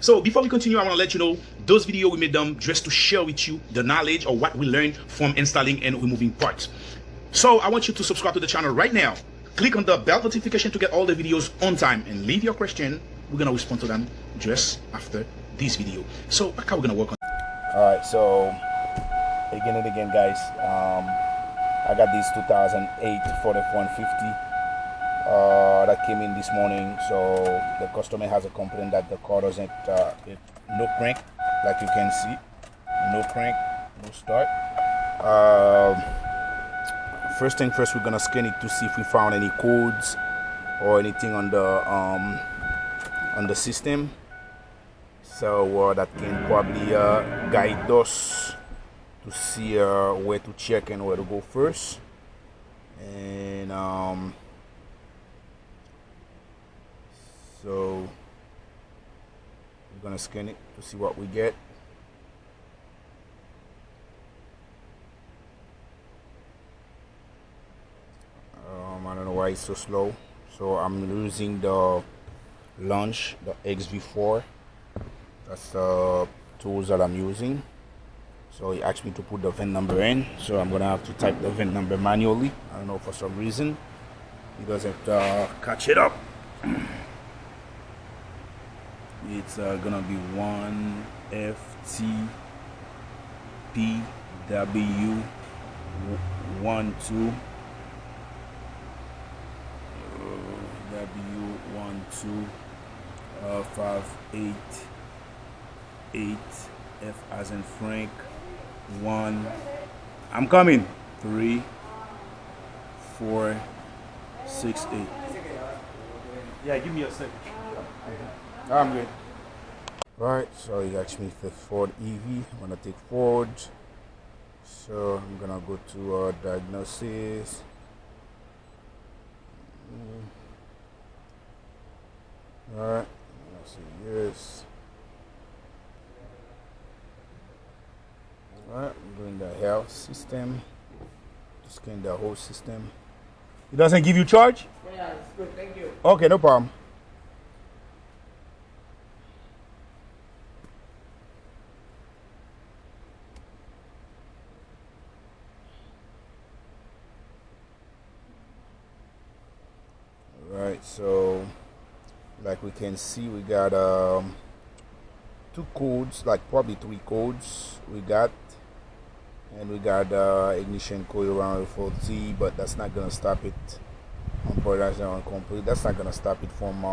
So before we continue, I want to let you know those videos we made them just to share with you the knowledge or what we learned from installing and removing parts. So I want you to subscribe to the channel right now. Click on the bell notification to get all the videos on time and leave your question. We're gonna respond to them just after this video. So how we're gonna work on. All right, so again and again, guys, I got this 2008 Ford F150 that came in this morning. So the customer has a complaint that the car doesn't no crank, like you can see, no crank, no start. First thing first, we're gonna scan it to see if we found any codes or anything on the system, so that can probably guide us to see where to check and where to go first. And so we're gonna scan it to see what we get. I don't know why it's so slow. So I'm using the launch, the XV4. That's the tools that I'm using. So he asked me to put the VIN number in, so I'm gonna have to type the VIN number manually. I don't know, for some reason he doesn't catch it up. It's gonna be 1FTPW12 W12 F as in Frank 1. I'm coming. 3 4 6 8. Yeah, give me a second. I'm good. Right, so he asked me for Ford EV. I'm gonna take Ford. So I'm gonna go to Diagnostic. Alright, let's see, yes. Alright, I'm doing the health system. To scan the whole system. It doesn't give you charge? Yeah, it's good, thank you. Okay, no problem. Right, so like we can see, we got 2 codes, like probably 3 codes we got, and we got ignition code around 40, but that's not gonna stop it on production on complete. That's not gonna stop it from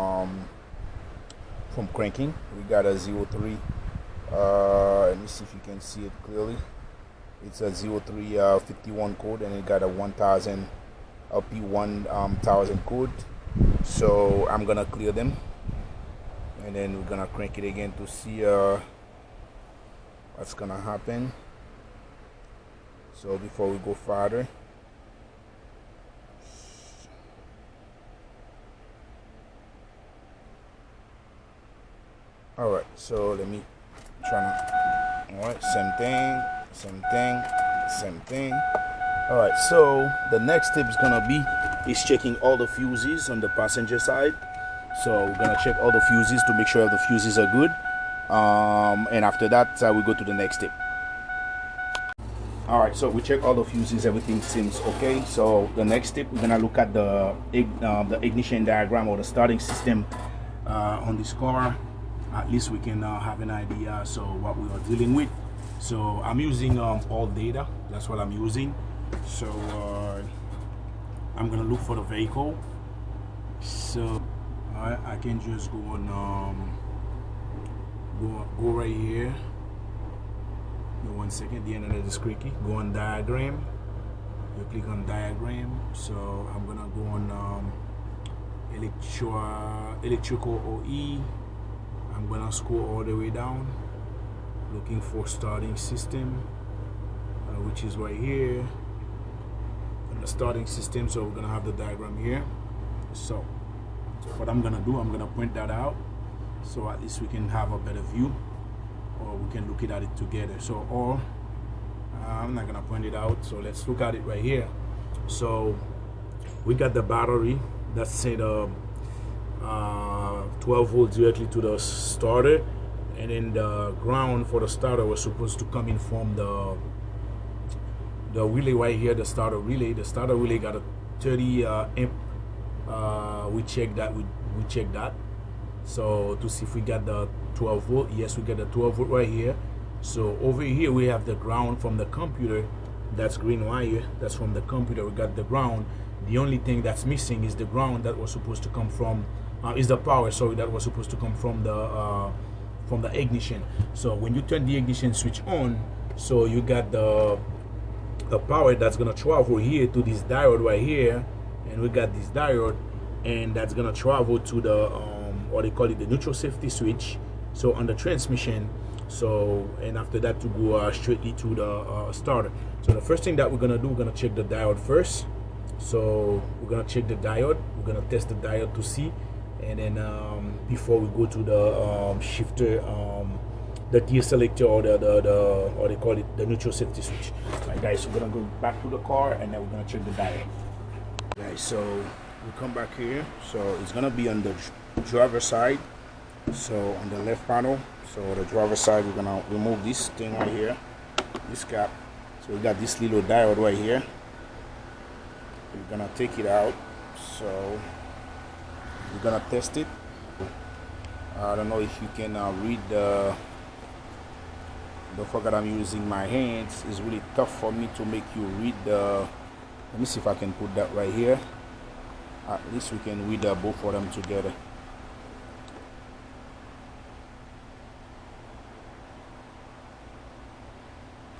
cranking. We got a 03. Let me see if you can see it clearly. It's a 0351 code, and it got a 1000 P1000 code. So I'm gonna clear them, and then we're gonna crank it again to see what's gonna happen. So before we go further, all right, so let me try to, all right, same thing. All right, so the next step is gonna be checking all the fuses on the passenger side. So we're gonna check all the fuses to make sure the fuses are good, and after that we go to the next step. All right, so we check all the fuses, everything seems okay. So the next step, we're gonna look at the ignition diagram or the starting system on this car. At least we can have an idea so what we are dealing with. So I'm using all data, that's what I'm using. So I'm gonna look for the vehicle. So I can just go on go right here. Give me 1 second, the internet is squeaky. Go on diagram. You click on diagram. So I'm gonna go on electrical OE. I'm gonna scroll all the way down, looking for starting system, which is right here. The starting system, so we're gonna have the diagram here. So what I'm gonna do, I'm gonna print that out, so at least we can have a better view, or we can look at it together. So, or I'm not gonna print it out, so let's look at it right here. So we got the battery that's sent 12 volts directly to the starter, and then the ground for the starter was supposed to come in from the relay right here, the starter relay. The starter relay got a 30 amp. We checked that. We checked that. So to see if we got the 12 volt. Yes, we got the 12 volt right here. So over here we have the ground from the computer. That's green wire. That's from the computer. We got the ground. The only thing that's missing is the ground that was supposed to come from. Is the power. Sorry, that was supposed to come from the ignition. So when you turn the ignition switch on, so you got the power that's gonna travel here to this diode right here, and we got this diode, and that's gonna travel to the what they call it, the neutral safety switch. So on the transmission. So and after that to go straightly to the starter. So the first thing that we're gonna do, we're gonna check the diode first. So we're gonna check the diode. We're gonna test the diode to see, and then before we go to the shifter, the gear selector, or the or they call it the neutral safety switch. Alright guys, so we're gonna go back to the car, and then we're gonna check the diode. Guys, so we come back here. So it's gonna be on the driver side. So on the left panel. So the driver side, we're gonna remove this thing right here, this cap. So we got this little diode right here. We're gonna take it out. So we're gonna test it. I don't know if you can read the. Don't forget I'm using my hands. It's really tough for me to make you read the. Let me see if I can put that right here. At least we can read both of them together.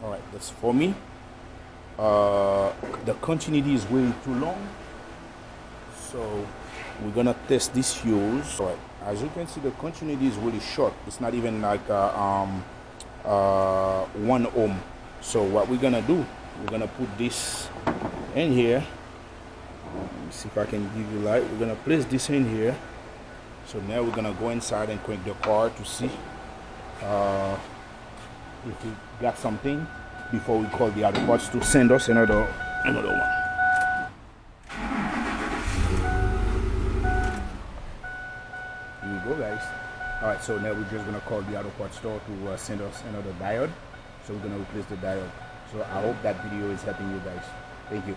Alright, that's for me. The continuity is way too long. So we're gonna test this fuse. Alright, as you can see, the continuity is really short. It's not even like 1 ohm. So what we're gonna do, we're gonna put this in here. Let me see if I can give you light. We're gonna place this in here. So now we're gonna go inside and crank the car to see if we got something before we call the other parts to send us another one. Here we go, guys. Alright, so now we're just gonna call the auto parts store to send us another diode. So we're gonna replace the diode. So I hope that video is helping you guys. Thank you.